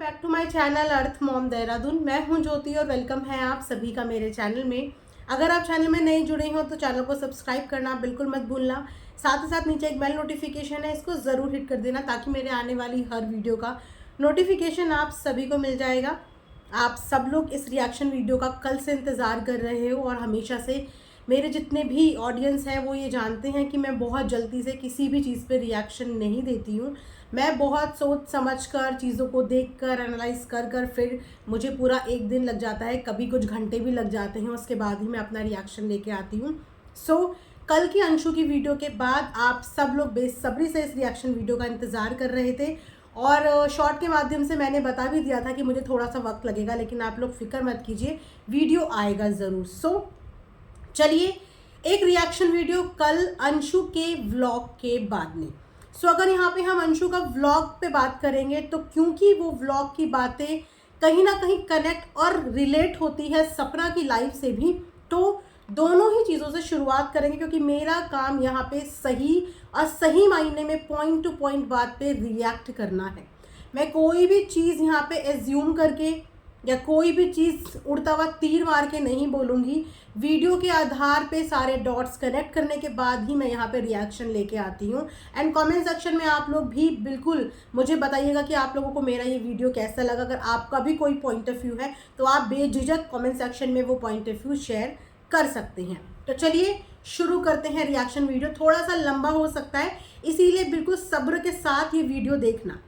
Back to my channel earth mom Dehradun. मैं हूं ज्योति और वेलकम है आप सभी का मेरे चैनल में। अगर आप चैनल में नए जुड़े हो तो चैनल को सब्सक्राइब करना बिल्कुल मत भूलना। साथ ही साथ नीचे एक बेल नोटिफिकेशन है, इसको ज़रूर हिट कर देना ताकि मेरे आने वाली हर वीडियो का नोटिफिकेशन आप सभी को मिल जाएगा। आप सब लोग इस रिएक्शन वीडियो का कल से इंतज़ार कर रहे हो और हमेशा से मेरे जितने भी ऑडियंस हैं वो ये जानते हैं कि मैं बहुत जल्दी से किसी भी चीज़ पे रिएक्शन नहीं देती हूँ। मैं बहुत सोच समझ कर चीज़ों को देख कर एनालाइज कर कर फिर मुझे पूरा एक दिन लग जाता है, कभी कुछ घंटे भी लग जाते हैं, उसके बाद ही मैं अपना रिएक्शन लेके आती हूँ। कल की अंशु की वीडियो के बाद आप सब लोग बेसब्री से इस रिएक्शन वीडियो का इंतज़ार कर रहे थे और शॉर्ट के माध्यम से मैंने बता भी दिया था कि मुझे थोड़ा सा वक्त लगेगा, लेकिन आप लोग फिक्र मत कीजिए, वीडियो आएगा ज़रूर। चलिए एक रिएक्शन वीडियो कल अंशु के व्लॉग के बाद में। अगर यहाँ पे हम अंशु का व्लॉग पे बात करेंगे तो क्योंकि वो व्लॉग की बातें कहीं ना कहीं कनेक्ट और रिलेट होती है सपना की लाइफ से भी, तो दोनों ही चीज़ों से शुरुआत करेंगे क्योंकि मेरा काम यहाँ पे सही और सही मायने में पॉइंट टू पॉइंट बात पे रिएक्ट करना है। मैं कोई भी चीज़ यहाँ पे एज्यूम करके या कोई भी चीज़ उड़ता हुआ तीर मार के नहीं बोलूँगी। वीडियो के आधार पे सारे डॉट्स कनेक्ट करने के बाद ही मैं यहाँ पे रिएक्शन लेके आती हूँ। एंड कमेंट सेक्शन में आप लोग भी बिल्कुल मुझे बताइएगा कि आप लोगों को मेरा ये वीडियो कैसा लगा। अगर आपका भी कोई पॉइंट ऑफ व्यू है तो आप बेझिझक कमेंट सेक्शन में वो पॉइंट ऑफ व्यू शेयर कर सकते हैं। तो चलिए शुरू करते हैं रिएक्शन वीडियो। थोड़ा सा लंबा हो सकता है, इसीलिए बिल्कुल सब्र के साथ ये वीडियो देखना।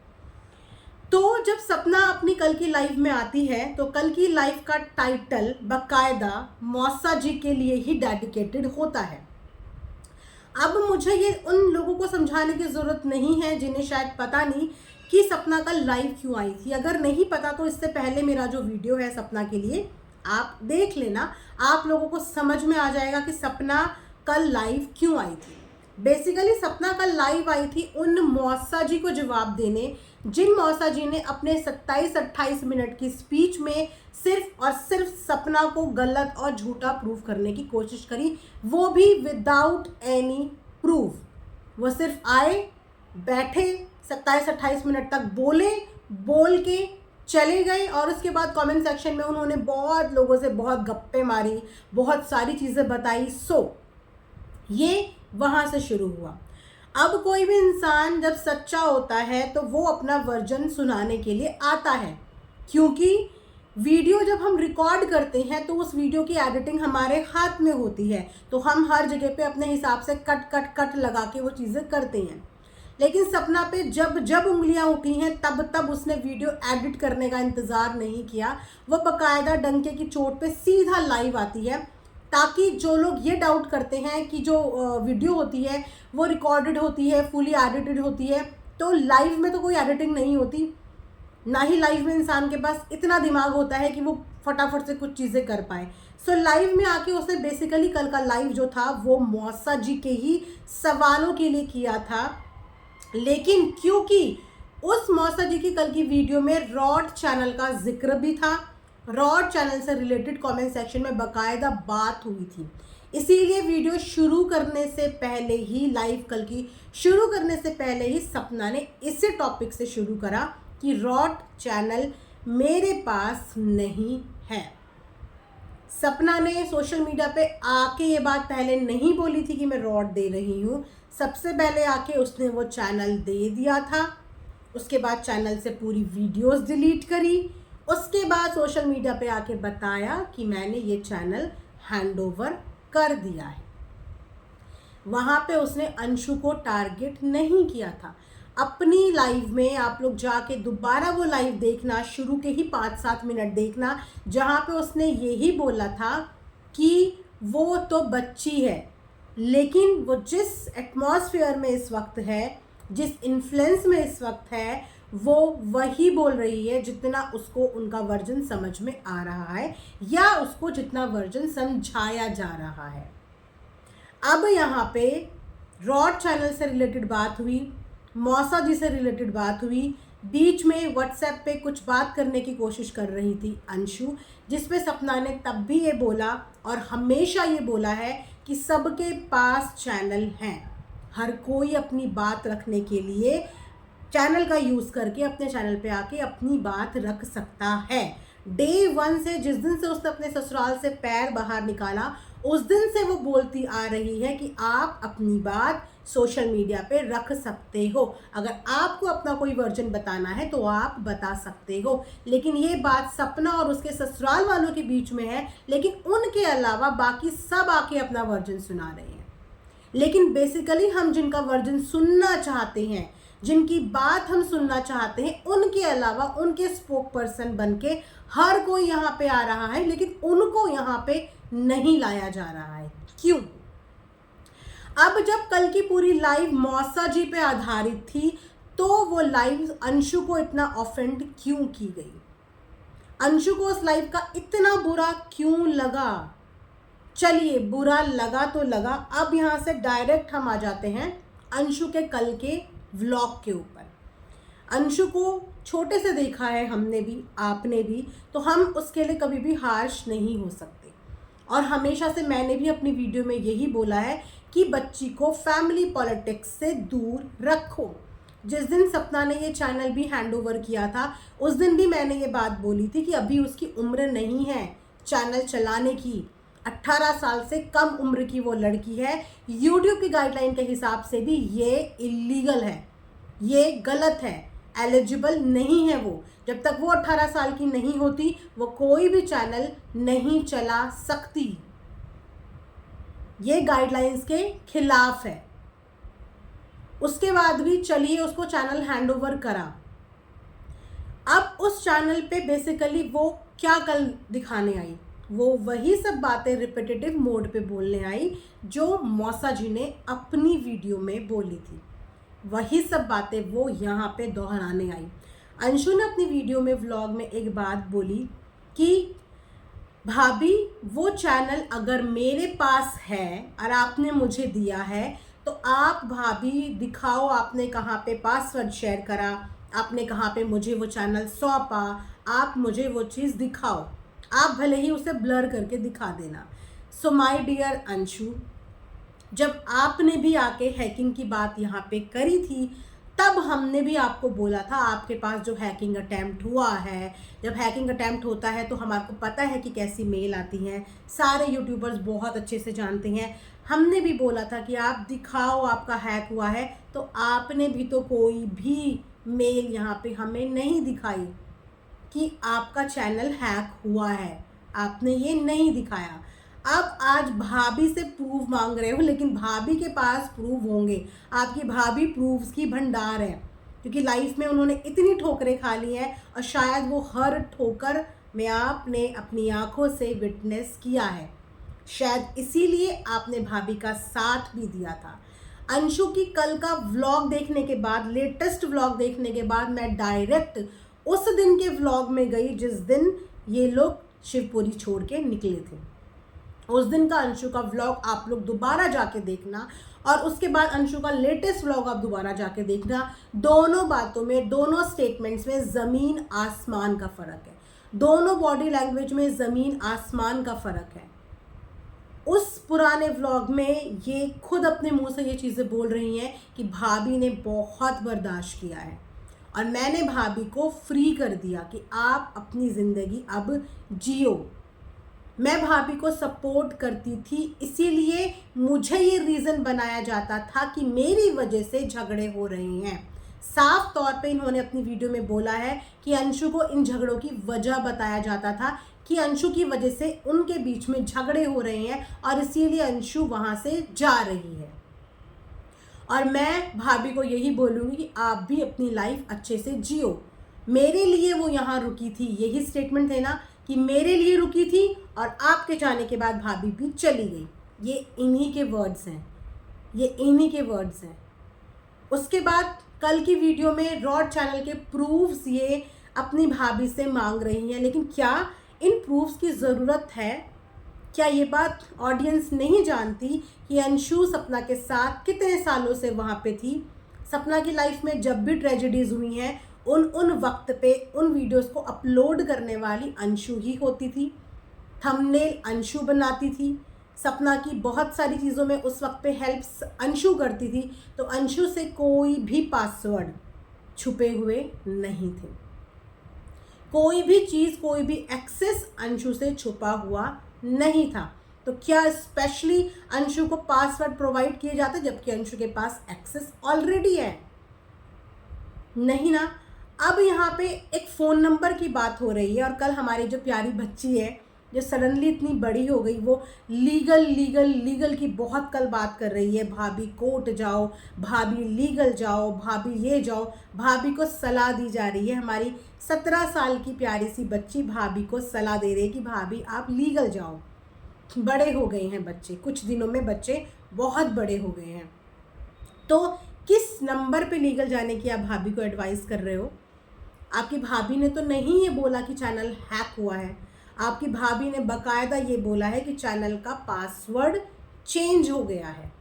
तो जब सपना अपनी कल की लाइफ में आती है तो कल की लाइफ का टाइटल बाकायदा मौसा जी के लिए ही डेडिकेटेड होता है। अब मुझे ये उन लोगों को समझाने की ज़रूरत नहीं है जिन्हें शायद पता नहीं कि सपना कल लाइव क्यों आई थी। अगर नहीं पता तो इससे पहले मेरा जो वीडियो है सपना के लिए आप देख लेना, आप लोगों को समझ में आ जाएगा कि सपना कल लाइव क्यों आई थी। बेसिकली सपना कल लाइव आई थी उन मौसा जी को जवाब देने जिन मौसा जी ने अपने 27-28 मिनट की स्पीच में सिर्फ और सिर्फ सपना को गलत और झूठा प्रूव करने की कोशिश करी, वो भी विदाउट एनी प्रूफ। वो सिर्फ आए, बैठे, 27-28 मिनट तक बोले, बोल के चले गए और उसके बाद कमेंट सेक्शन में उन्होंने बहुत लोगों से बहुत गप्पे मारी, बहुत सारी चीज़ें बताई। ये वहाँ से शुरू हुआ। अब कोई भी इंसान जब सच्चा होता है तो वो अपना वर्जन सुनाने के लिए आता है, क्योंकि वीडियो जब हम रिकॉर्ड करते हैं तो उस वीडियो की एडिटिंग हमारे हाथ में होती है, तो हम हर जगह पे अपने हिसाब से कट कट कट लगा के वो चीज़ें करते हैं। लेकिन सपना पे जब जब उंगलियां उठी हैं तब तब उसने वीडियो एडिट करने का इंतज़ार नहीं किया। वो बाकायदा डंके की चोट पे सीधा लाइव आती है, ताकि जो लोग ये डाउट करते हैं कि जो वीडियो होती है वो रिकॉर्डेड होती है, फुली एडिटेड होती है, तो लाइव में तो कोई एडिटिंग नहीं होती, ना ही लाइव में इंसान के पास इतना दिमाग होता है कि वो फटाफट से कुछ चीज़ें कर पाए। लाइव में आके उसने बेसिकली कल का लाइव जो था वो मौसा जी के ही सवालों के लिए किया था। लेकिन क्योंकि उस मौसा जी की कल की वीडियो में रॉड चैनल का जिक्र भी था, रॉड चैनल से रिलेटेड कमेंट सेक्शन में बाकायदा बात हुई थी, इसीलिए वीडियो शुरू करने से पहले ही, लाइव कल की शुरू करने से पहले ही सपना ने इसी टॉपिक से शुरू करा कि रॉड चैनल मेरे पास नहीं है। सपना ने सोशल मीडिया पे आके ये बात पहले नहीं बोली थी कि मैं रॉड दे रही हूँ। सबसे पहले आके उसने वो चैनल दे दिया था, उसके बाद चैनल से पूरी वीडियोस डिलीट करी, उसके बाद सोशल मीडिया पे आके बताया कि मैंने ये चैनल हैंडओवर कर दिया है। वहाँ पे उसने अंशु को टारगेट नहीं किया था। अपनी लाइव में आप लोग जाके दोबारा वो लाइव देखना, शुरू के ही 5-7 मिनट देखना, जहाँ पे उसने यही बोला था कि वो तो बच्ची है, लेकिन वो जिस एटमॉस्फेयर में इस वक्त है, जिस इन्फ्लुएंस में इस वक्त है, वो वही बोल रही है जितना उसको उनका वर्जन समझ में आ रहा है या उसको जितना वर्जन समझाया जा रहा है। अब यहाँ पे रॉड चैनल से रिलेटेड बात हुई, मौसा जी से रिलेटेड बात हुई, बीच में व्हाट्सएप पे कुछ बात करने की कोशिश कर रही थी अंशु, जिसपे सपना ने तब भी ये बोला और हमेशा ये बोला है कि सबके पास चैनल हैं, हर कोई अपनी बात रखने के लिए चैनल का यूज़ करके अपने चैनल पे आके अपनी बात रख सकता है। डे 1 से, जिस दिन से उसने अपने ससुराल से पैर बाहर निकाला, उस दिन से वो बोलती आ रही है कि आप अपनी बात सोशल मीडिया पे रख सकते हो। अगर आपको अपना कोई वर्जन बताना है तो आप बता सकते हो। लेकिन ये बात सपना और उसके ससुराल वालों के बीच में है, लेकिन उनके अलावा बाकी सब आके अपना वर्जन सुना रहे हैं। लेकिन बेसिकली हम जिनका वर्जन सुनना चाहते हैं, जिनकी बात हम सुनना चाहते हैं, उनके अलावा उनके स्पोक पर्सन बन के हर कोई यहाँ पे आ रहा है, लेकिन उनको यहाँ पे नहीं लाया जा रहा है। क्यों? अब जब कल की पूरी लाइव मौसा जी पे आधारित थी, तो वो लाइव अंशु को इतना ऑफेंड क्यों की गई? अंशु को उस लाइव का इतना बुरा क्यों लगा? चलिए, बुरा लगा तो लगा। अब यहाँ से डायरेक्ट हम आ जाते हैं अंशु के कल के व्लॉग के ऊपर। अंशु को छोटे से देखा है हमने भी, आपने भी, तो हम उसके लिए कभी भी हार्श नहीं हो सकते। और हमेशा से मैंने भी अपनी वीडियो में यही बोला है कि बच्ची को फैमिली पॉलिटिक्स से दूर रखो। जिस दिन सपना ने ये चैनल भी हैंड ओवर किया था, उस दिन भी मैंने ये बात बोली थी कि अभी उसकी उम्र नहीं है चैनल चलाने की। 18 साल से कम उम्र की वो लड़की है। यूट्यूब की गाइडलाइन के हिसाब से भी ये इलीगल है, ये गलत है, एलिजिबल नहीं है वो। जब तक वो 18 साल की नहीं होती, वो कोई भी चैनल नहीं चला सकती। ये गाइडलाइंस के खिलाफ है। उसके बाद भी चलिए उसको चैनल हैंड ओवर करा। अब उस चैनल पे बेसिकली वो क्या कल दिखाने आई? वो वही सब बातें रिपीटेटिव मोड पे बोलने आई जो मौसा जी ने अपनी वीडियो में बोली थी। वही सब बातें वो यहाँ पे दोहराने आई। अंशु ने अपनी वीडियो में, व्लॉग में एक बात बोली कि भाभी, वो चैनल अगर मेरे पास है और आपने मुझे दिया है, तो आप भाभी दिखाओ, आपने कहाँ पे पासवर्ड शेयर करा, आपने कहाँ पे मुझे वो चैनल सौंपा, आप मुझे वो चीज़ दिखाओ। आप भले ही उसे ब्लर करके दिखा देना। सो माय डियर अंशु, जब आपने भी आके हैकिंग की बात यहाँ पे करी थी, तब हमने भी आपको बोला था आपके पास जो हैकिंग अटैम्प्ट हुआ है, जब हैकिंग अटैम्प्ट होता है तो हमारे को पता है कि कैसी मेल आती हैं, सारे यूट्यूबर्स बहुत अच्छे से जानते हैं। हमने भी बोला था कि आप दिखाओ आपका हैक हुआ है, तो आपने भी तो कोई भी मेल यहाँ पे हमें नहीं दिखाई कि आपका चैनल हैक हुआ है, आपने ये नहीं दिखाया। अब आज भाभी से प्रूफ मांग रहे हो, लेकिन भाभी के पास प्रूफ होंगे। आपकी भाभी प्रूफ्स की भंडार है, क्योंकि लाइफ में उन्होंने इतनी ठोकरें खा ली हैं और शायद वो हर ठोकर में आपने अपनी आंखों से विटनेस किया है। शायद इसीलिए आपने भाभी का साथ भी दिया था। अंशु की कल का व्लॉग देखने के बाद, लेटेस्ट व्लॉग देखने के बाद, मैं डायरेक्ट उस दिन के व्लॉग में गई जिस दिन ये लोग शिवपुरी छोड़ के निकले थे। उस दिन का अंशु का व्लॉग आप लोग दोबारा जाके देखना, और उसके बाद अंशु का लेटेस्ट व्लॉग आप दोबारा जाके देखना। दोनों बातों में, दोनों स्टेटमेंट्स में ज़मीन आसमान का फ़र्क है। दोनों बॉडी लैंग्वेज में ज़मीन आसमान का फ़र्क है। उस पुराने व्लॉग में ये खुद अपने मुंह से ये चीज़ें बोल रही हैं कि भाभी ने बहुत बर्दाश्त किया है और मैंने भाभी को फ्री कर दिया कि आप अपनी ज़िंदगी अब जियो। मैं भाभी को सपोर्ट करती थी, इसीलिए मुझे ये रीज़न बनाया जाता था कि मेरी वजह से झगड़े हो रहे हैं। साफ तौर पे इन्होंने अपनी वीडियो में बोला है कि अंशु को इन झगड़ों की वजह बताया जाता था कि अंशु की वजह से उनके बीच में झगड़े हो रहे हैं और इसीलिए अंशु वहाँ से जा रही है। और मैं भाभी को यही बोलूँगी कि आप भी अपनी लाइफ अच्छे से जियो। मेरे लिए वो यहाँ रुकी थी, यही स्टेटमेंट थे ना कि मेरे लिए रुकी थी और आपके जाने के बाद भाभी भी चली गई। ये इन्हीं के वर्ड्स हैं, ये इन्हीं के वर्ड्स हैं। उसके बाद कल की वीडियो में रॉड चैनल के प्रूफ्स ये अपनी भाभी से मांग रही हैं, लेकिन क्या इन प्रूफ्स की ज़रूरत है? क्या ये बात ऑडियंस नहीं जानती कि अंशु सपना के साथ कितने सालों से वहाँ पे थी? सपना की लाइफ में जब भी ट्रेजेडीज़ हुई हैं, उन वक्त पे उन वीडियोस को अपलोड करने वाली अंशु ही होती थी। थंबनेल अंशु बनाती थी। सपना की बहुत सारी चीज़ों में उस वक्त पे हेल्प अंशु करती थी। तो अंशु से कोई भी पासवर्ड छुपे हुए नहीं थे। कोई भी चीज़, कोई भी एक्सेस अंशु से छुपा हुआ नहीं था। तो क्या स्पेशली अंशु को पासवर्ड प्रोवाइड किए जाते जबकि अंशु के पास एक्सेस ऑलरेडी है? नहीं ना। अब यहाँ पे एक फ़ोन नंबर की बात हो रही है और कल हमारी जो प्यारी बच्ची है जो सडनली इतनी बड़ी हो गई, वो लीगल की बहुत कल बात कर रही है। भाभी कोर्ट जाओ, भाभी लीगल जाओ, भाभी ये जाओ। भाभी को सलाह दी जा रही है। हमारी 17 साल की प्यारी सी बच्ची भाभी को सलाह दे रही है कि भाभी आप लीगल जाओ। बड़े हो गए हैं बच्चे, कुछ दिनों में बच्चे बहुत बड़े हो गए हैं। तो किस नंबर पे लीगल जाने की आप भाभी को एडवाइस कर रहे हो? आपकी भाभी ने तो नहीं ये बोला कि चैनल हैक हुआ है। आपकी भाभी ने बकायदा ये बोला है कि चैनल का पासवर्ड चेंज हो गया है।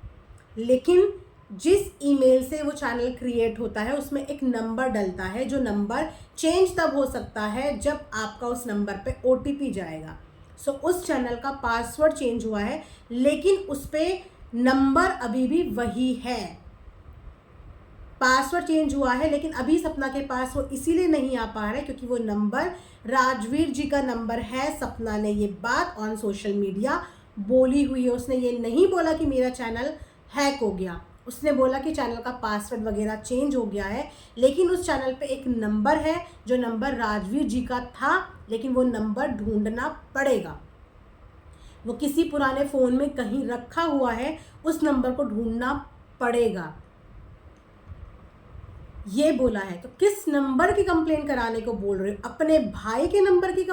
लेकिन जिस ईमेल से वो चैनल क्रिएट होता है उसमें एक नंबर डलता है, जो नंबर चेंज तब हो सकता है जब आपका उस नंबर पे OTP जाएगा। सो उस चैनल का पासवर्ड चेंज हुआ है, लेकिन उस पर नंबर अभी भी वही है। पासवर्ड चेंज हुआ है लेकिन अभी सपना के पास वो इसीलिए नहीं आ पा रहा है क्योंकि वो नंबर राजवीर जी का नंबर है। सपना ने ये बात ऑन सोशल मीडिया बोली हुई है। उसने ये नहीं बोला कि मेरा चैनल हैक हो गया, उसने बोला कि चैनल का पासवर्ड वगैरह चेंज हो गया है, लेकिन उस चैनल पे एक नंबर है जो नंबर राजवीर जी का था, लेकिन वो नंबर ढूंढना पड़ेगा। वो किसी पुराने फ़ोन में कहीं रखा हुआ है, उस नंबर को ढूंढना पड़ेगा, ये बोला है। तो किस नंबर की कंप्लेन कराने को बोल रहे हो? अपने भाई के नंबर की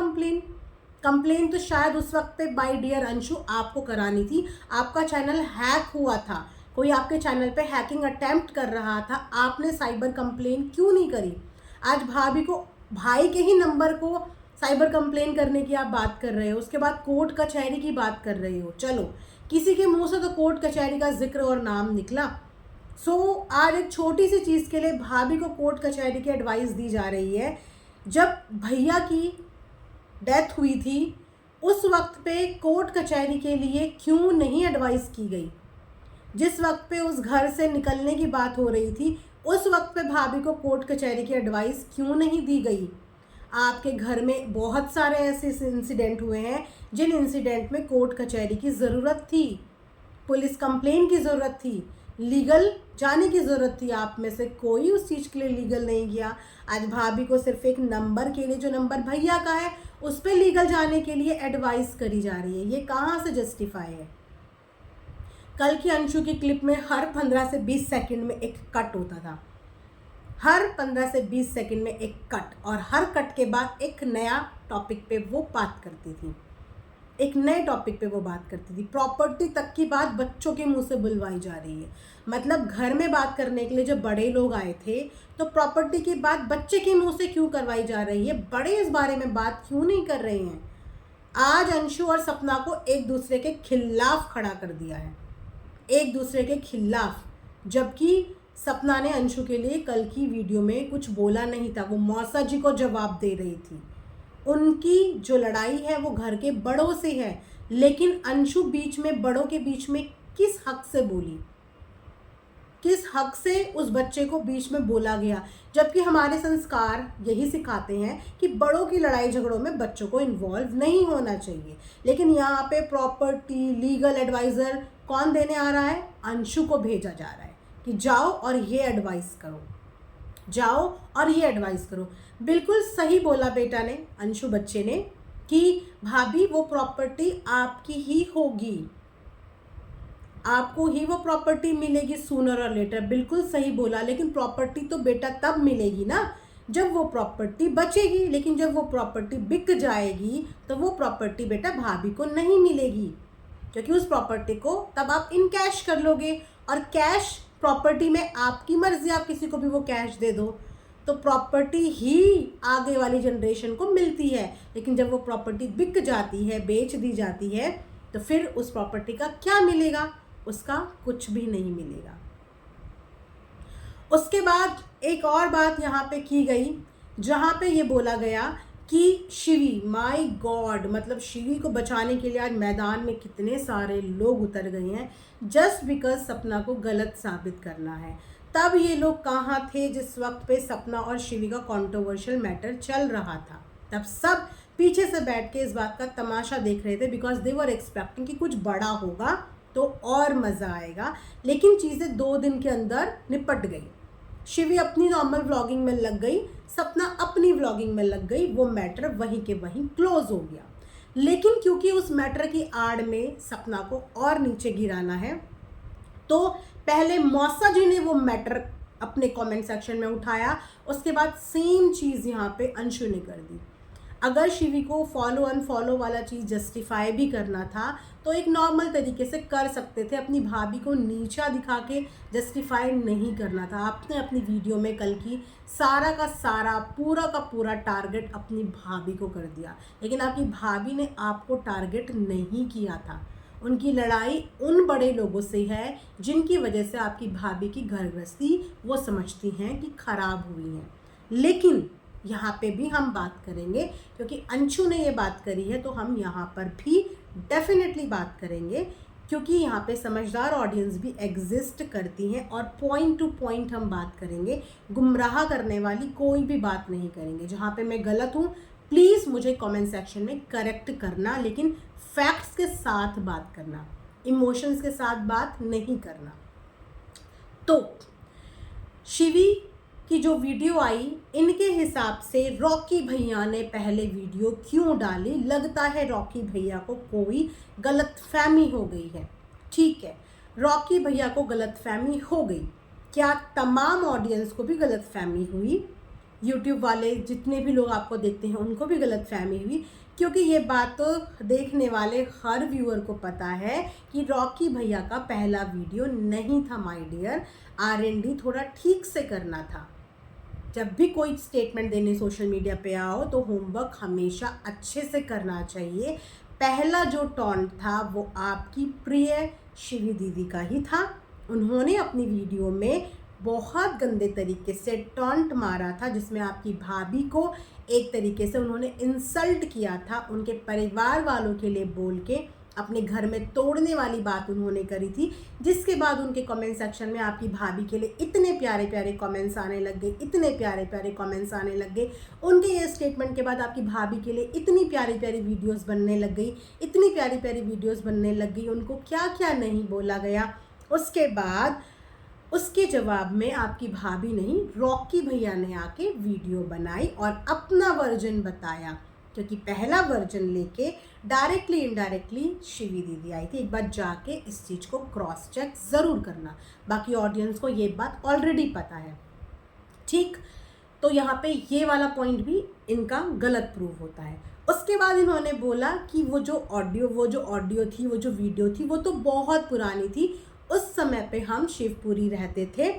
कंप्लेन तो शायद उस वक्त पे बाय डियर अंशु आपको करानी थी। आपका चैनल हैक हुआ था, कोई आपके चैनल पे हैकिंग अटेम्प्ट कर रहा था, आपने साइबर कंप्लेन क्यों नहीं करी? आज भाभी को, भाई के ही नंबर को साइबर कंप्लेन करने की आप बात कर रहे हो, उसके बाद कोर्ट कचहरी की बात कर रहे हो। चलो, किसी के मुंह से तो कोर्ट कचहरी का जिक्र और नाम निकला। आज एक छोटी सी चीज़ के लिए भाभी को कोर्ट कचहरी की एडवाइस दी जा रही है। जब भैया की डेथ हुई थी उस वक्त पे कोर्ट कचहरी के लिए क्यों नहीं एडवाइस की गई? जिस वक्त पे उस घर से निकलने की बात हो रही थी उस वक्त पे भाभी को कोर्ट कचहरी की एडवाइस क्यों नहीं दी गई? आपके घर में बहुत सारे ऐसे इंसिडेंट हुए हैं जिन इंसिडेंट में कोर्ट कचहरी की ज़रूरत थी, पुलिस कंप्लेन की ज़रूरत थी, लीगल जाने की ज़रूरत थी। आप में से कोई उस चीज़ के लिए लीगल नहीं गया। आज भाभी को सिर्फ एक नंबर के लिए, जो नंबर भैया का है, उस पर लीगल जाने के लिए एडवाइस करी जा रही है। ये कहाँ से जस्टिफाई है? कल की अंशु की क्लिप में हर 15 से 20 सेकंड में एक कट होता था, हर 15 से 20 सेकंड में एक कट, और हर कट के बाद एक नया टॉपिक पे वो बात करती थी, एक नए टॉपिक पे वो बात करती थी। प्रॉपर्टी तक की बात बच्चों के मुंह से बुलवाई जा रही है। मतलब घर में बात करने के लिए जब बड़े लोग आए थे तो प्रॉपर्टी की बात बच्चे के मुंह से क्यों करवाई जा रही है? बड़े इस बारे में बात क्यों नहीं कर रहे हैं? आज अंशु और सपना को एक दूसरे के खिलाफ खड़ा कर दिया है, एक दूसरे के खिलाफ। जबकि सपना ने अंशु के लिए कल की वीडियो में कुछ बोला नहीं था, वो मौसा जी को जवाब दे रही थी। उनकी जो लड़ाई है वो घर के बड़ों से है, लेकिन अंशु बीच में, बड़ों के बीच में किस हक से बोली? किस हक से उस बच्चे को बीच में बोला गया? जबकि हमारे संस्कार यही सिखाते हैं कि बड़ों की लड़ाई झगड़ों में बच्चों को इन्वॉल्व नहीं होना चाहिए। लेकिन यहाँ पे प्रॉपर्टी लीगल एडवाइज़र कौन देने आ रहा है? अंशु को भेजा जा रहा है कि जाओ और ये एडवाइस करो, जाओ और ये एडवाइस करो। बिल्कुल सही बोला बेटा ने, अंशु बच्चे ने, कि भाभी वो प्रॉपर्टी आपकी ही होगी, आपको ही वो प्रॉपर्टी मिलेगी सूनर और लेटर। बिल्कुल सही बोला, लेकिन प्रॉपर्टी तो बेटा तब मिलेगी ना जब वो प्रॉपर्टी बचेगी। लेकिन जब वो प्रॉपर्टी बिक जाएगी तो वो प्रॉपर्टी बेटा भाभी को नहीं मिलेगी, क्योंकि उस प्रॉपर्टी को तब आप इन कैश कर लोगे, और कैश प्रॉपर्टी में आपकी मर्जी, आप किसी को भी वो कैश दे दो तो प्रॉपर्टी ही आगे वाली जनरेशन को मिलती है। लेकिन जब वो प्रॉपर्टी बिक जाती है, बेच दी जाती है, तो फिर उस प्रॉपर्टी का क्या मिलेगा? उसका कुछ भी नहीं मिलेगा। उसके बाद एक और बात यहाँ पे की गई, जहाँ पे ये बोला गया कि शिवी, माय गॉड, मतलब शिवी को बचाने के लिए आज मैदान में कितने सारे लोग उतर गए हैं, जस्ट बिकॉज सपना को गलत साबित करना है। तब ये लोग कहाँ थे जिस वक्त पे सपना और शिवी का कंट्रोवर्शियल मैटर चल रहा था? तब सब पीछे से बैठ के इस बात का तमाशा देख रहे थे, बिकॉज दे वर एक्सपेक्टिंग कि कुछ बड़ा होगा तो और मज़ा आएगा। लेकिन चीज़ें 2 दिन के अंदर निपट गई। शिवी अपनी नॉर्मल व्लॉगिंग में लग गई, सपना अपनी व्लॉगिंग में लग गई, वो मैटर वहीं के वहीं क्लोज हो गया। लेकिन क्योंकि उस मैटर की आड़ में सपना को और नीचे गिराना है, तो पहले मौसा जी ने वो मैटर अपने कमेंट सेक्शन में उठाया, उसके बाद सेम चीज़ यहाँ पे अंशु ने कर दी। अगर शिवी को फॉलो अनफॉलो वाला चीज़ जस्टिफाई भी करना था तो एक नॉर्मल तरीके से कर सकते थे, अपनी भाभी को नीचा दिखा के जस्टिफाई नहीं करना था। आपने अपनी वीडियो में कल की सारा का सारा पूरा का पूरा टारगेट अपनी भाभी को कर दिया, लेकिन आपकी भाभी ने आपको टारगेट नहीं किया था। उनकी लड़ाई उन बड़े लोगों से है जिनकी वजह से आपकी भाभी की घर गृहस्थी वो समझती हैं कि खराब हुई है। लेकिन यहाँ पे भी हम बात करेंगे, क्योंकि अंशु ने ये बात करी है तो हम यहाँ पर भी डेफिनेटली बात करेंगे, क्योंकि यहाँ पे समझदार ऑडियंस भी एग्जिस्ट करती हैं और पॉइंट टू पॉइंट हम बात करेंगे। गुमराह करने वाली कोई भी बात नहीं करेंगे। जहाँ पे मैं गलत हूँ प्लीज़ मुझे कमेंट सेक्शन में करेक्ट करना, लेकिन फैक्ट्स के साथ बात करना, इमोशंस के साथ बात नहीं करना। तो शिवी की जो वीडियो आई, इनके हिसाब से रॉकी भैया ने पहले वीडियो क्यों डाली? लगता है रॉकी भैया को कोई गलतफहमी हो गई है। ठीक है, रॉकी भैया को गलतफहमी हो गई। क्या तमाम ऑडियंस को भी गलतफहमी हुई? यूट्यूब वाले जितने भी लोग आपको देखते हैं उनको भी गलतफहमी हुई? क्योंकि ये बात तो देखने वाले हर व्यूअर को पता है कि रॉकी भैया का पहला वीडियो नहीं था माय डियर। R&D थोड़ा ठीक से करना था। जब भी कोई स्टेटमेंट देने सोशल मीडिया पे आओ तो होमवर्क हमेशा अच्छे से करना चाहिए। पहला जो टॉन्ट था वो आपकी प्रिय शिवी दीदी का ही था। उन्होंने अपनी वीडियो में बहुत गंदे तरीके से टॉन्ट मारा था, जिसमें आपकी भाभी को एक तरीके से उन्होंने इंसल्ट किया था। उनके परिवार वालों के लिए बोल के अपने घर में तोड़ने वाली बात उन्होंने करी थी, जिसके बाद उनके कमेंट सेक्शन में आपकी भाभी के लिए इतने प्यारे प्यारे कमेंट्स आने लग गए, इतने प्यारे प्यारे कमेंट्स आने लग गए। उनके ये स्टेटमेंट के बाद आपकी भाभी के लिए इतनी प्यारी प्यारी वीडियोस बनने लग गई, इतनी प्यारी प्यारी वीडियोस बनने लग गई। उनको क्या क्या नहीं बोला गया। उसके बाद उसके जवाब में आपकी भाभी नहीं, रॉकी भैया ने आके वीडियो बनाई और अपना वर्जन बताया, क्योंकि पहला वर्जन लेके डायरेक्टली इनडायरेक्टली शिवी दीदी आई थी। एक बार जाके इस चीज़ को क्रॉस चेक ज़रूर करना, बाकी ऑडियंस को ये बात ऑलरेडी पता है। ठीक, तो यहाँ पे ये वाला पॉइंट भी इनका गलत प्रूव होता है। उसके बाद इन्होंने बोला कि वो जो ऑडियो थी, वो जो वीडियो थी, वो तो बहुत पुरानी थी। उस समय पे हम शिवपुरी रहते थे,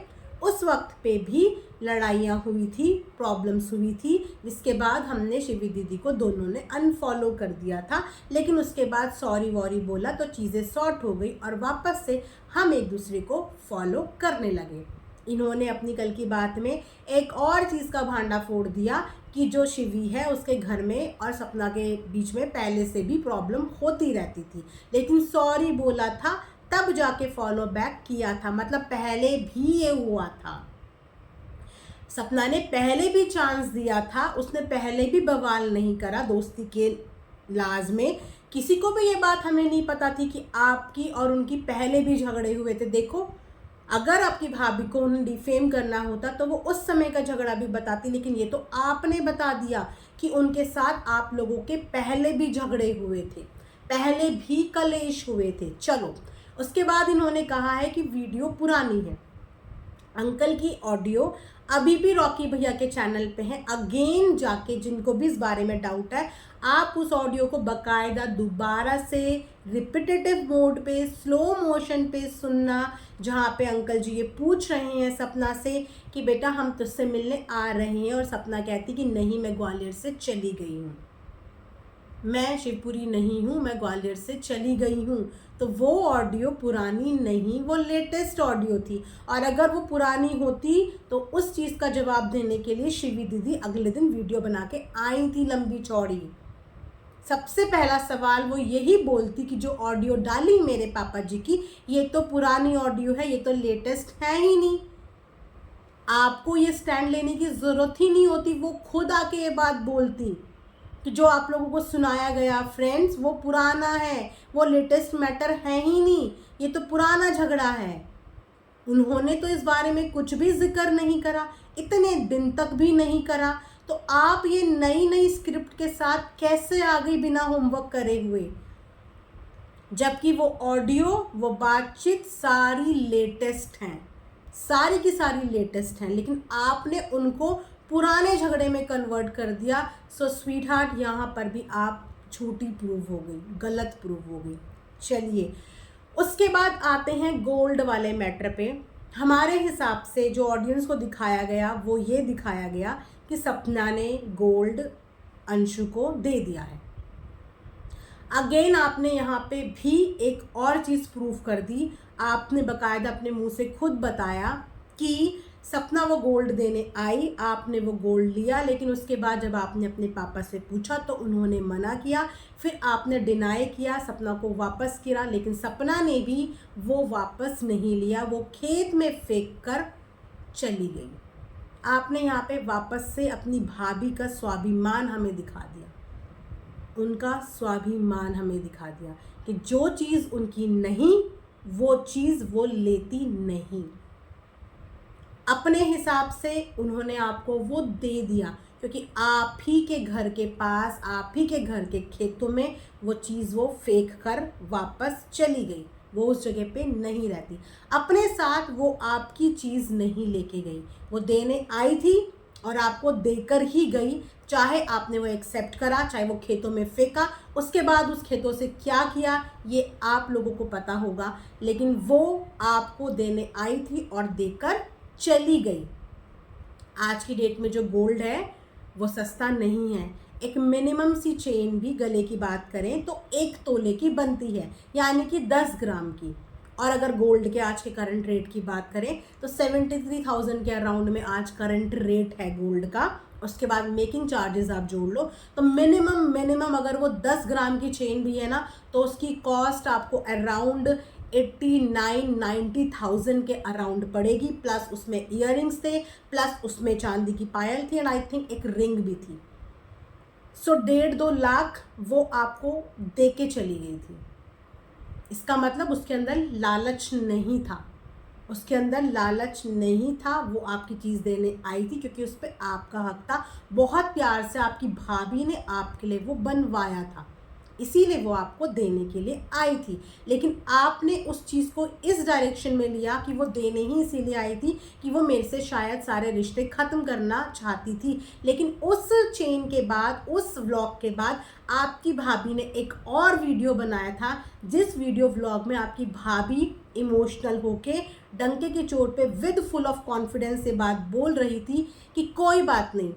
उस वक्त पे भी लड़ाइयाँ हुई थी, प्रॉब्लम्स हुई थी, जिसके बाद हमने शिवी दीदी को दोनों ने अनफॉलो कर दिया था। लेकिन उसके बाद सॉरी वॉरी बोला तो चीज़ें सॉर्ट हो गई और वापस से हम एक दूसरे को फॉलो करने लगे। इन्होंने अपनी कल की बात में एक और चीज़ का भांडा फोड़ दिया कि जो शिवी है उसके घर में और सपना के बीच में पहले से भी प्रॉब्लम होती रहती थी, लेकिन सॉरी बोला था तब जाके फॉलो बैक किया था। मतलब पहले भी ये हुआ था, सपना ने पहले भी चांस दिया था, उसने पहले भी बवाल नहीं करा दोस्ती के लाज में। किसी को भी ये बात हमें नहीं पता थी कि आपकी और उनकी पहले भी झगड़े हुए थे। देखो, अगर आपकी भाभी को उन्हें डिफेम करना होता तो वो उस समय का झगड़ा भी बताती, लेकिन ये तो आपने बता दिया कि उनके साथ आप लोगों के पहले भी झगड़े हुए थे, पहले भी कलेश हुए थे। चलो, उसके बाद इन्होंने कहा है कि वीडियो पुरानी है। अंकल की ऑडियो अभी भी रॉकी भैया के चैनल पे है। अगेन जाके जिनको भी इस बारे में डाउट है, आप उस ऑडियो को बकायदा दोबारा से रिपीटेटिव मोड पे, स्लो मोशन पे सुनना, जहाँ पे अंकल जी ये पूछ रहे हैं सपना से कि बेटा हम तुझसे मिलने आ रहे हैं, और सपना कहती कि नहीं, मैं ग्वालियर से चली गई हूँ, मैं शिवपुरी नहीं हूँ, मैं ग्वालियर से चली गई हूँ। तो वो ऑडियो पुरानी नहीं, वो लेटेस्ट ऑडियो थी। और अगर वो पुरानी होती तो उस चीज़ का जवाब देने के लिए शिवी दीदी अगले दिन वीडियो बना के आई थी लंबी चौड़ी। सबसे पहला सवाल वो यही बोलती कि जो ऑडियो डाली मेरे पापा जी की, ये तो पुरानी ऑडियो है, ये तो लेटेस्ट है ही नहीं। आपको ये स्टैंड लेने की ज़रूरत ही नहीं होती, वो खुद आके ये बात बोलती कि जो आप लोगों को सुनाया गया फ्रेंड्स वो पुराना है, वो लेटेस्ट मैटर है ही नहीं, ये तो पुराना झगड़ा है। उन्होंने तो इस बारे में कुछ भी जिक्र नहीं करा, इतने दिन तक भी नहीं करा, तो आप ये नई नई स्क्रिप्ट के साथ कैसे आ गई बिना होमवर्क करे हुए? जबकि वो ऑडियो, वो बातचीत सारी लेटेस्ट हैं, सारी की सारी लेटेस्ट हैं, लेकिन आपने उनको पुराने झगड़े में कन्वर्ट कर दिया। सो स्वीट हार्ट, यहाँ पर भी आप झूठी प्रूव हो गई, गलत प्रूव हो गई। चलिए, उसके बाद आते हैं गोल्ड वाले मैटर पे। हमारे हिसाब से जो ऑडियंस को दिखाया गया वो ये दिखाया गया कि सपना ने गोल्ड अंशु को दे दिया है। अगेन आपने यहाँ पे भी एक और चीज़ प्रूव कर दी। आपने बकायदा अपने मुंह से खुद बताया कि सपना वो गोल्ड देने आई, आपने वो गोल्ड लिया, लेकिन उसके बाद जब आपने अपने पापा से पूछा तो उन्होंने मना किया, फिर आपने डिनाई किया, सपना को वापस किया, लेकिन सपना ने भी वो वापस नहीं लिया, वो खेत में फेंक कर चली गई। आपने यहाँ पे वापस से अपनी भाभी का स्वाभिमान हमें दिखा दिया, उनका स्वाभिमान हमें दिखा दिया कि जो चीज़ उनकी नहीं वो चीज़ वो लेती नहीं। अपने हिसाब से उन्होंने आपको वो दे दिया क्योंकि आप ही के घर के पास, आप ही के घर के खेतों में वो चीज़ वो फेंक कर वापस चली गई, वो उस जगह पे नहीं रहती। अपने साथ वो आपकी चीज़ नहीं लेके गई, वो देने आई थी और आपको देकर ही गई। चाहे आपने वो एक्सेप्ट करा, चाहे वो खेतों में फेंका, उसके बाद उस खेतों से क्या किया ये आप लोगों को पता होगा, लेकिन वो आपको देने आई थी और देकर चली गई। आज की डेट में जो गोल्ड है वो सस्ता नहीं है। एक मिनिमम सी चेन भी गले की बात करें तो 1 तोले की बनती है, यानी कि 10 ग्राम की। और अगर गोल्ड के आज के करंट रेट की बात करें तो 73,000 के अराउंड में आज करंट रेट है गोल्ड का। उसके बाद मेकिंग चार्जेस आप जोड़ लो तो मिनिमम अगर वो 10 ग्राम की चेन भी है ना तो उसकी कॉस्ट आपको अराउंड 89-90,000 के अराउंड पड़ेगी, प्लस उसमें इयररिंग्स थे, प्लस उसमें चांदी की पायल थी, एंड आई थिंक एक रिंग भी थी। सो 1.5-2 लाख वो आपको दे के चली गई थी। इसका मतलब उसके अंदर लालच नहीं था, उसके अंदर लालच नहीं था, वो आपकी चीज़ देने आई थी क्योंकि उस पर आपका हक था। बहुत प्यार से आपकी भाभी ने आपके लिए वो बनवाया था, इसीलिए वो आपको देने के लिए आई थी। लेकिन आपने उस चीज़ को इस डायरेक्शन में लिया कि वो देने ही इसीलिए आई थी कि वो मेरे से शायद सारे रिश्ते ख़त्म करना चाहती थी। लेकिन उस चेन के बाद, उस व्लॉग के बाद आपकी भाभी ने एक और वीडियो बनाया था, जिस वीडियो व्लॉग में आपकी भाभी इमोशनल होके डंके की चोट पे विद फुल ऑफ कॉन्फिडेंस से बात बोल रही थी कि कोई बात नहीं,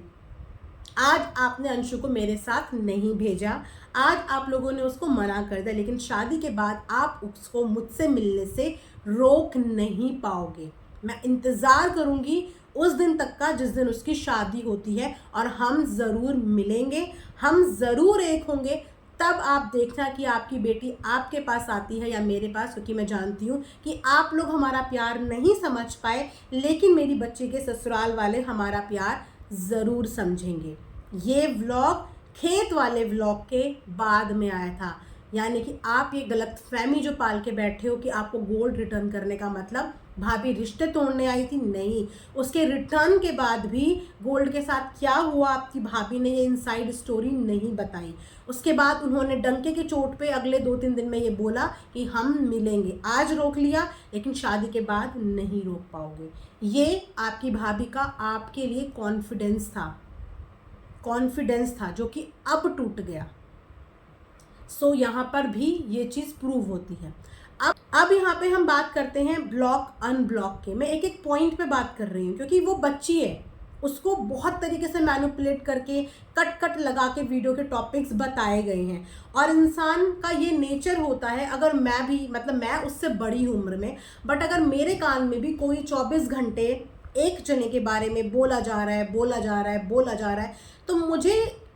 आज आपने अंशु को मेरे साथ नहीं भेजा, आज आप लोगों ने उसको मना कर दिया, लेकिन शादी के बाद आप उसको मुझसे मिलने से रोक नहीं पाओगे। मैं इंतज़ार करूँगी उस दिन तक का जिस दिन उसकी शादी होती है, और हम ज़रूर मिलेंगे, हम ज़रूर एक होंगे। तब आप देखना कि आपकी बेटी आपके पास आती है या मेरे पास, क्योंकि मैं जानती हूँ कि आप लोग हमारा प्यार नहीं समझ पाए, लेकिन मेरी बच्ची के ससुराल वाले हमारा प्यार ज़रूर समझेंगे। ये व्लॉग खेत वाले व्लॉग के बाद में आया था, यानी कि आप ये गलतफहमी जो पाल के बैठे हो कि आपको गोल्ड रिटर्न करने का मतलब भाभी रिश्ते तोड़ने आई थी, नहीं। उसके रिटर्न के बाद भी गोल्ड के साथ क्या हुआ आपकी भाभी ने ये इनसाइड स्टोरी नहीं बताई। उसके बाद उन्होंने डंके की चोट पे अगले 2-3 दिन में ये बोला कि हम मिलेंगे, आज रोक लिया लेकिन शादी के बाद नहीं रोक पाओगे। ये आपकी भाभी का आपके लिए कॉन्फिडेंस था जो कि अब टूट गया। सो यहाँ पर भी ये चीज़ प्रूव होती है। अब यहाँ पे हम बात करते हैं ब्लॉक अनब्लॉक के। मैं एक एक पॉइंट पे बात कर रही हूँ क्योंकि वो बच्ची है, उसको बहुत तरीके से मैनिपुलेट करके कट लगा के वीडियो के टॉपिक्स बताए गए हैं, और इंसान का ये नेचर होता है। अगर मैं भी, मतलब मैं उससे बड़ी हूँ उम्र में, बट अगर मेरे कान में भी कोई 24 घंटे एक जने के बारे में बोला जा रहा है तो मुझे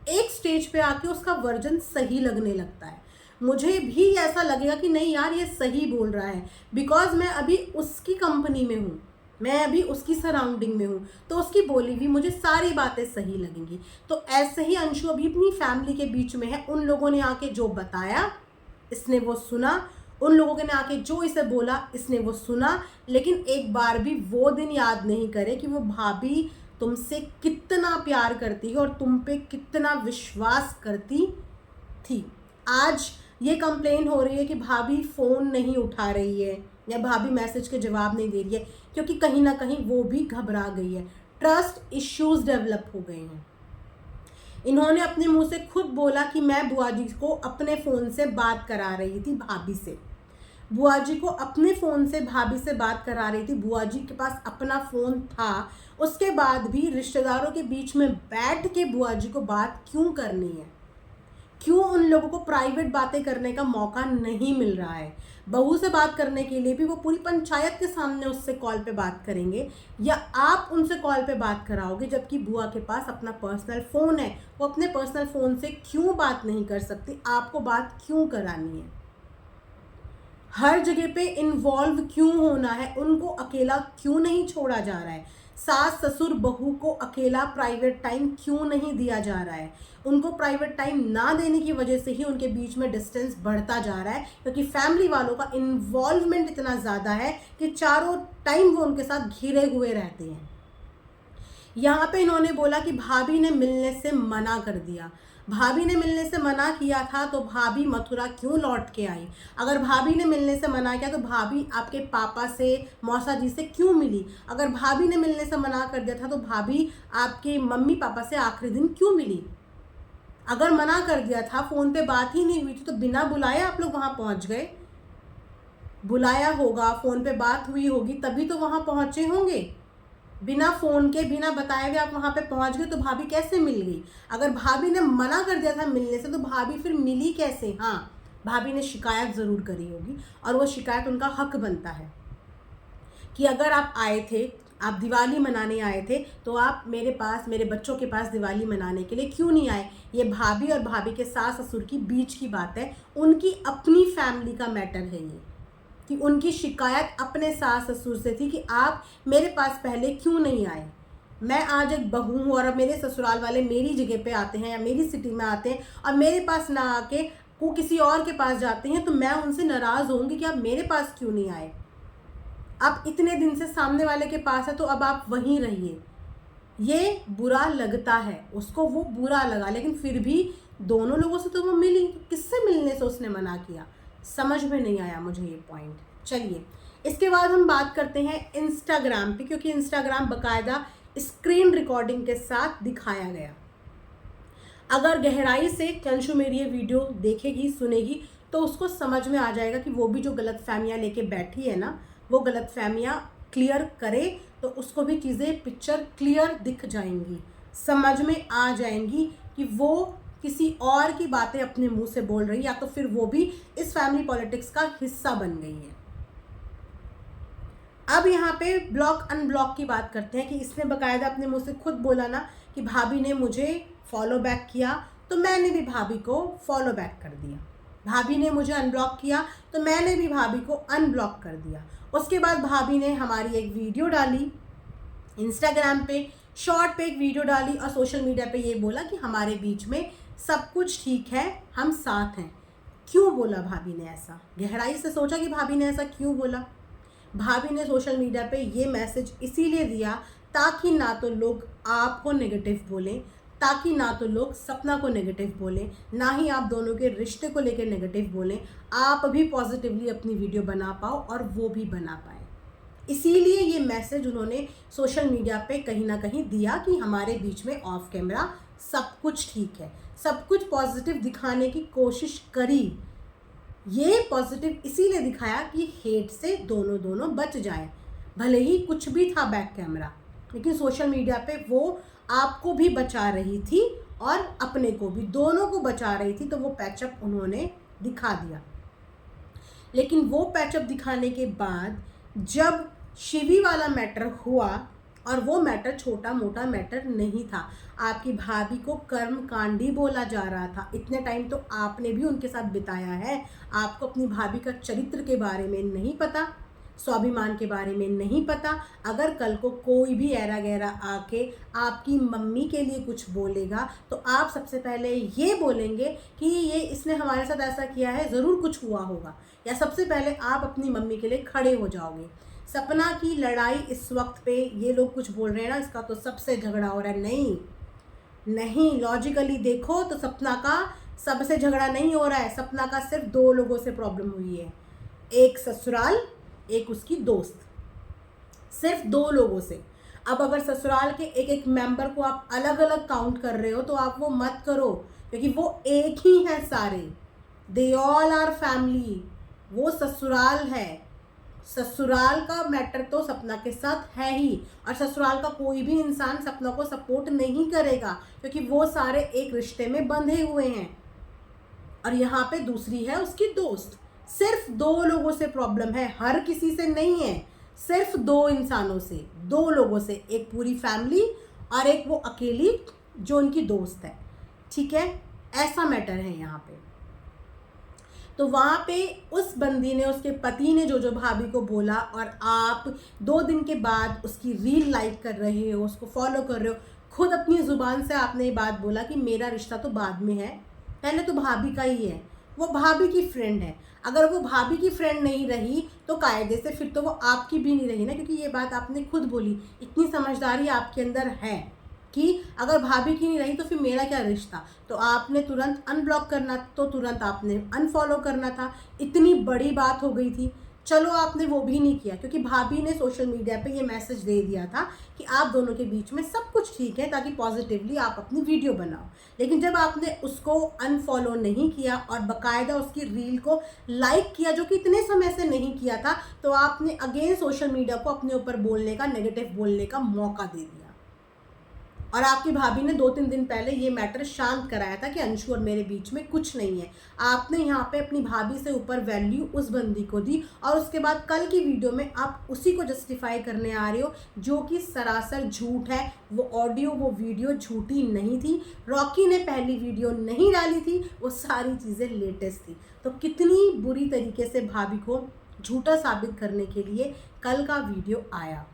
एक स्टेज पे आके उसका वर्जन सही लगने लगता है। मुझे भी ऐसा लगेगा कि नहीं यार ये सही बोल रहा है, बिकॉज मैं अभी उसकी कंपनी में हूँ, मैं अभी उसकी सराउंडिंग में हूँ, तो उसकी बोली हुई मुझे सारी बातें सही लगेंगी। तो ऐसे ही अंशु अभी अपनी फैमिली के बीच में है। उन लोगों ने आके जो बताया इसने वो सुना, उन लोगों ने आके जो इसे बोला इसने वो सुना, लेकिन एक बार भी वो दिन याद नहीं करे कि वो भाभी तुमसे कितना प्यार करती है और तुम पे कितना विश्वास करती थी। आज ये कंप्लेन हो रही है कि भाभी फ़ोन नहीं उठा रही है या भाभी मैसेज के जवाब नहीं दे रही है, क्योंकि कहीं ना कहीं वो भी घबरा गई है। ट्रस्ट इश्यूज डेवलप हो गए हैं। इन्होंने अपने मुंह से खुद बोला कि मैं बुआ जी को अपने फ़ोन से बात करा रही थी भाभी से। बुआ जी को अपने फ़ोन से भाभी से बात करा रही थी। बुआ जी के पास अपना फ़ोन था, उसके बाद भी रिश्तेदारों के बीच में बैठ के बुआ जी को बात क्यों करनी है? क्यों उन लोगों को प्राइवेट बातें करने का मौका नहीं मिल रहा है? बहू से बात करने के लिए भी वो पूरी पंचायत के सामने उससे कॉल पे बात करेंगे, या आप उनसे कॉल पे बात कराओगे? जबकि बुआ के पास अपना पर्सनल फ़ोन है, वो अपने पर्सनल फ़ोन से क्यों बात नहीं कर सकती? आपको बात क्यों करानी है? हर जगह पे इन्वॉल्व क्यों होना है? उनको अकेला क्यों नहीं छोड़ा जा रहा है? सास ससुर बहू को अकेला प्राइवेट टाइम क्यों नहीं दिया जा रहा है? उनको प्राइवेट टाइम ना देने की वजह से ही उनके बीच में डिस्टेंस बढ़ता जा रहा है, क्योंकि फैमिली वालों का इन्वॉल्वमेंट इतना ज़्यादा है कि चारों टाइम वो उनके साथ घिरे हुए रहते हैं। यहाँ पे इन्होंने बोला कि भाभी ने मिलने से मना कर दिया। भाभी ने मिलने से मना किया था तो भाभी मथुरा क्यों लौट के आई? अगर भाभी ने मिलने से मना किया तो भाभी आपके पापा से, मौसा जी से क्यों मिली? अगर भाभी ने मिलने से मना कर दिया था तो भाभी आपके मम्मी पापा से आखिरी दिन क्यों मिली? अगर मना कर दिया था, फ़ोन पे बात ही नहीं हुई थी, तो बिना बुलाए आप लोग वहाँ पहुँच गए। बुलाया होगा, फ़ोन पे बात हुई होगी, तभी तो वहाँ पहुँचे होंगे। बिना फ़ोन के, बिना बताए हुए आप वहाँ पे पहुँच गए, तो भाभी कैसे मिल गई? अगर भाभी ने मना कर दिया था मिलने से, तो भाभी फिर मिली कैसे? हाँ, भाभी ने शिकायत ज़रूर करी होगी, और वो शिकायत उनका हक बनता है कि अगर आप आए थे, आप दिवाली मनाने आए थे, तो आप मेरे पास, मेरे बच्चों के पास दिवाली मनाने के लिए क्यों नहीं आए? ये भाभी और भाभी के सास ससुर की बीच की बात है, उनकी अपनी फैमिली का मैटर है ये, कि उनकी शिकायत अपने सास ससुर से थी कि आप मेरे पास पहले क्यों नहीं आए? मैं आज एक बहू हूँ और अब मेरे ससुराल वाले मेरी जगह पे आते हैं या मेरी सिटी में आते हैं और मेरे पास ना आके वो किसी और के पास जाते हैं, तो मैं उनसे नाराज़ होंगी कि आप मेरे पास क्यों नहीं आए? आप इतने दिन से सामने वाले के पास है तो अब आप वहीं रहिए। ये बुरा लगता है, उसको वो बुरा लगा, लेकिन फिर भी दोनों लोगों से तो वो मिली, किससे मिलने से उसने मना किया? समझ में नहीं आया मुझे ये पॉइंट। चलिए, इसके बाद हम बात करते हैं इंस्टाग्राम पे, क्योंकि इंस्टाग्राम बाकायदा स्क्रीन रिकॉर्डिंग के साथ दिखाया गया। अगर गहराई से कंशु मेरी ये वीडियो देखेगी, सुनेगी, तो उसको समझ में आ जाएगा कि वो भी जो गलतफहमियाँ लेके बैठी है ना, वो गलतफहमियाँ क्लियर करे तो उसको भी चीज़ें, पिक्चर क्लियर दिख जाएंगी, समझ में आ जाएंगी कि वो किसी और की बातें अपने मुंह से बोल रही है, या तो फिर वो भी इस फैमिली पॉलिटिक्स का हिस्सा बन गई है। अब यहाँ पे ब्लॉक अनब्लॉक की बात करते हैं कि इसने बाकायदा अपने मुंह से खुद बोला ना कि भाभी ने मुझे फॉलो बैक किया तो मैंने भी भाभी को फॉलो बैक कर दिया, भाभी ने मुझे अनब्लॉक किया तो मैंने भी भाभी को अनब्लॉक कर दिया। उसके बाद भाभी ने हमारी एक वीडियो डाली इंस्टाग्राम पे, शॉर्ट पे एक वीडियो डाली और सोशल मीडिया पे ये बोला कि हमारे बीच में सब कुछ ठीक है, हम साथ हैं। क्यों बोला भाभी ने ऐसा? गहराई से सोचा कि भाभी ने ऐसा क्यों बोला? भाभी ने सोशल मीडिया पे ये मैसेज इसीलिए दिया ताकि ना तो लोग आपको नेगेटिव बोलें, ताकि ना तो लोग सपना को नेगेटिव बोलें, ना ही आप दोनों के रिश्ते को लेकर नेगेटिव बोलें, आप भी पॉजिटिवली अपनी वीडियो बना पाओ और वो भी बना पाए। इसीलिए ये मैसेज उन्होंने सोशल मीडिया पे कहीं ना कहीं दिया कि हमारे बीच में ऑफ कैमरा सब कुछ ठीक है, सब कुछ पॉजिटिव दिखाने की कोशिश करी। ये पॉजिटिव इसीलिए दिखाया कि हेट से दोनों बच जाए। भले ही कुछ भी था बैक कैमरा, लेकिन सोशल मीडिया पे वो आपको भी बचा रही थी और अपने को भी, दोनों को बचा रही थी, तो वो पैचअप उन्होंने दिखा दिया। लेकिन वो पैचअप दिखाने के बाद जब शिवी वाला मैटर हुआ, और वो मैटर छोटा मोटा मैटर नहीं था, आपकी भाभी को कर्मकांडी बोला जा रहा था। इतने टाइम तो आपने भी उनके साथ बिताया है, आपको अपनी भाभी का चरित्र के बारे में नहीं पता? स्वाभिमान के बारे में नहीं पता। अगर कल को कोई भी ऐरा गैरा आके आपकी मम्मी के लिए कुछ बोलेगा तो आप सबसे पहले ये बोलेंगे कि ये इसने हमारे साथ ऐसा किया है, ज़रूर कुछ हुआ होगा, या सबसे पहले आप अपनी मम्मी के लिए खड़े हो जाओगे। सपना की लड़ाई इस वक्त पे ये लोग कुछ बोल रहे हैं ना, इसका तो सबसे झगड़ा हो रहा है। नहीं, लॉजिकली देखो तो सपना का सबसे झगड़ा नहीं हो रहा है। सपना का सिर्फ 2 लोगों से प्रॉब्लम हुई है, एक ससुराल, एक उसकी दोस्त, सिर्फ 2 लोगों से। अब अगर ससुराल के एक एक मेंबर को आप अलग अलग काउंट कर रहे हो तो आप वो मत करो, क्योंकि वो एक ही हैं सारे, दे ऑल आर फैमिली। वो ससुराल है, ससुराल का मैटर तो सपना के साथ है ही, और ससुराल का कोई भी इंसान सपना को सपोर्ट नहीं करेगा, क्योंकि वो सारे एक रिश्ते में बंधे हुए हैं। और यहाँ पे दूसरी है उसकी दोस्त। सिर्फ 2 लोगों से प्रॉब्लम है, हर किसी से नहीं है, सिर्फ 2 इंसानों से, 2 लोगों से, एक पूरी फैमिली और एक वो अकेली जो उनकी दोस्त है। ठीक है, ऐसा मैटर है यहाँ पे। तो वहाँ पे उस बंदी ने, उसके पति ने जो भाभी को बोला, और आप 2 दिन के बाद उसकी रील लाइक कर रहे हो, उसको फॉलो कर रहे हो, खुद अपनी ज़ुबान से आपने ये बात बोला कि मेरा रिश्ता तो बाद में है, पहले तो भाभी का ही है, वो भाभी की फ्रेंड है। अगर वो भाभी की फ्रेंड नहीं रही तो कायदे से फिर तो वो आपकी भी नहीं रही ना, क्योंकि ये बात आपने खुद बोली। इतनी समझदारी आपके अंदर है कि अगर भाभी की नहीं रही तो फिर मेरा क्या रिश्ता। तो आपने तुरंत अनब्लॉक करना, तो तुरंत आपने अनफॉलो करना था। इतनी बड़ी बात हो गई थी, चलो आपने वो भी नहीं किया, क्योंकि भाभी ने सोशल मीडिया पे ये मैसेज दे दिया था कि आप दोनों के बीच में सब कुछ ठीक है, ताकि पॉजिटिवली आप अपनी वीडियो बनाओ। लेकिन जब आपने उसको अनफॉलो नहीं किया और बाकायदा उसकी रील को लाइक किया, जो कि इतने समय से नहीं किया था, तो आपने अगेन सोशल मीडिया को अपने ऊपर बोलने का, नेगेटिव बोलने का मौका दे दिया। और आपकी भाभी ने 2-3 दिन पहले ये मैटर शांत कराया था कि अंशु और मेरे बीच में कुछ नहीं है। आपने यहाँ पे अपनी भाभी से ऊपर वैल्यू उस बंदी को दी, और उसके बाद कल की वीडियो में आप उसी को जस्टिफाई करने आ रहे हो, जो कि सरासर झूठ है। वो ऑडियो, वो वीडियो झूठी नहीं थी। रॉकी ने पहली वीडियो नहीं डाली थी, वो सारी चीज़ें लेटेस्ट थी। तो कितनी बुरी तरीके से भाभी को झूठा साबित करने के लिए कल का वीडियो आया।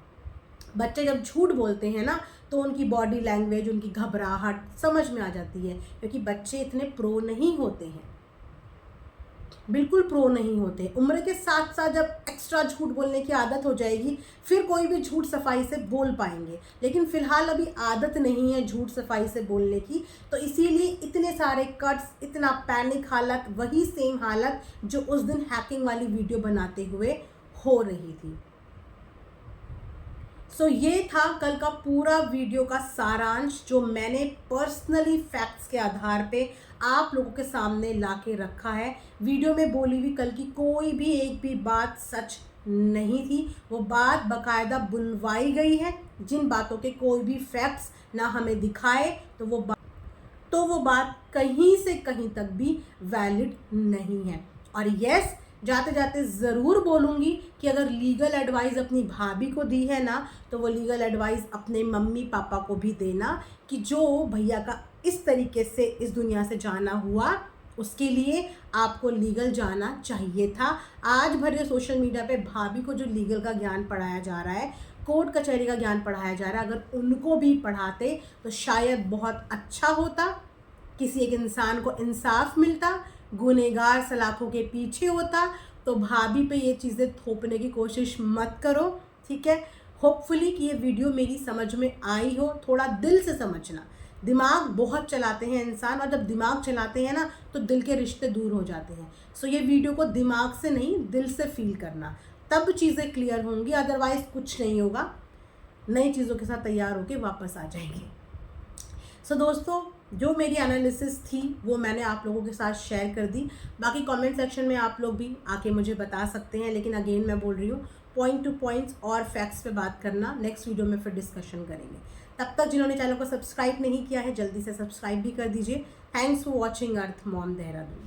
बच्चे जब झूठ बोलते हैं ना, तो उनकी बॉडी लैंग्वेज, उनकी घबराहट समझ में आ जाती है, क्योंकि बच्चे इतने प्रो नहीं होते हैं, बिल्कुल प्रो नहीं होते। उम्र के साथ साथ जब एक्स्ट्रा झूठ बोलने की आदत हो जाएगी, फिर कोई भी झूठ सफाई से बोल पाएंगे। लेकिन फ़िलहाल अभी आदत नहीं है झूठ सफाई से बोलने की, तो इसीलिए इतने सारे कट्स, इतना पैनिक हालत, वही सेम हालत जो उस दिन हैकिंग वाली वीडियो बनाते हुए हो रही थी। सो ये था कल का पूरा वीडियो का सारांश, जो मैंने पर्सनली फैक्ट्स के आधार पे आप लोगों के सामने लाके रखा है। वीडियो में बोली हुई कल की कोई भी एक भी बात सच नहीं थी। वो बात बाकायदा बुलवाई गई है। जिन बातों के कोई भी फैक्ट्स ना हमें दिखाए तो वो बात कहीं से कहीं तक भी वैलिड नहीं है। और यस, जाते जाते ज़रूर बोलूँगी कि अगर लीगल एडवाइस अपनी भाभी को दी है ना, तो वो लीगल एडवाइस अपने मम्मी पापा को भी देना, कि जो भैया का इस तरीके से इस दुनिया से जाना हुआ, उसके लिए आपको लीगल जाना चाहिए था। आज भर सोशल मीडिया पे भाभी को जो लीगल का ज्ञान पढ़ाया जा रहा है, कोर्ट कचहरी का ज्ञान पढ़ाया जा रहा है, अगर उनको भी पढ़ाते तो शायद बहुत अच्छा होता, किसी एक इंसान को इंसाफ मिलता, गुनहगार सलाखों के पीछे होता। तो भाभी पे ये चीज़ें थोपने की कोशिश मत करो, ठीक है। होपफुली कि ये वीडियो मेरी समझ में आई हो। थोड़ा दिल से समझना, दिमाग बहुत चलाते हैं इंसान, और जब दिमाग चलाते हैं ना तो दिल के रिश्ते दूर हो जाते हैं। सो ये वीडियो को दिमाग से नहीं, दिल से फील करना, तब चीज़ें क्लियर होंगी, अदरवाइज़ कुछ नहीं होगा। नई चीज़ों के साथ तैयार होके वापस आ जाएंगे। सो दोस्तों, जो मेरी एनालिसिस थी वो मैंने आप लोगों के साथ शेयर कर दी। बाकी कमेंट सेक्शन में आप लोग भी आके मुझे बता सकते हैं, लेकिन अगेन मैं बोल रही हूँ, पॉइंट टू पॉइंट्स और फैक्ट्स पे बात करना। नेक्स्ट वीडियो में फिर डिस्कशन करेंगे। तब तक जिन्होंने चैनल को सब्सक्राइब नहीं किया है, जल्दी से सब्सक्राइब भी कर दीजिए। Thanks for watching earth mom Dehradun.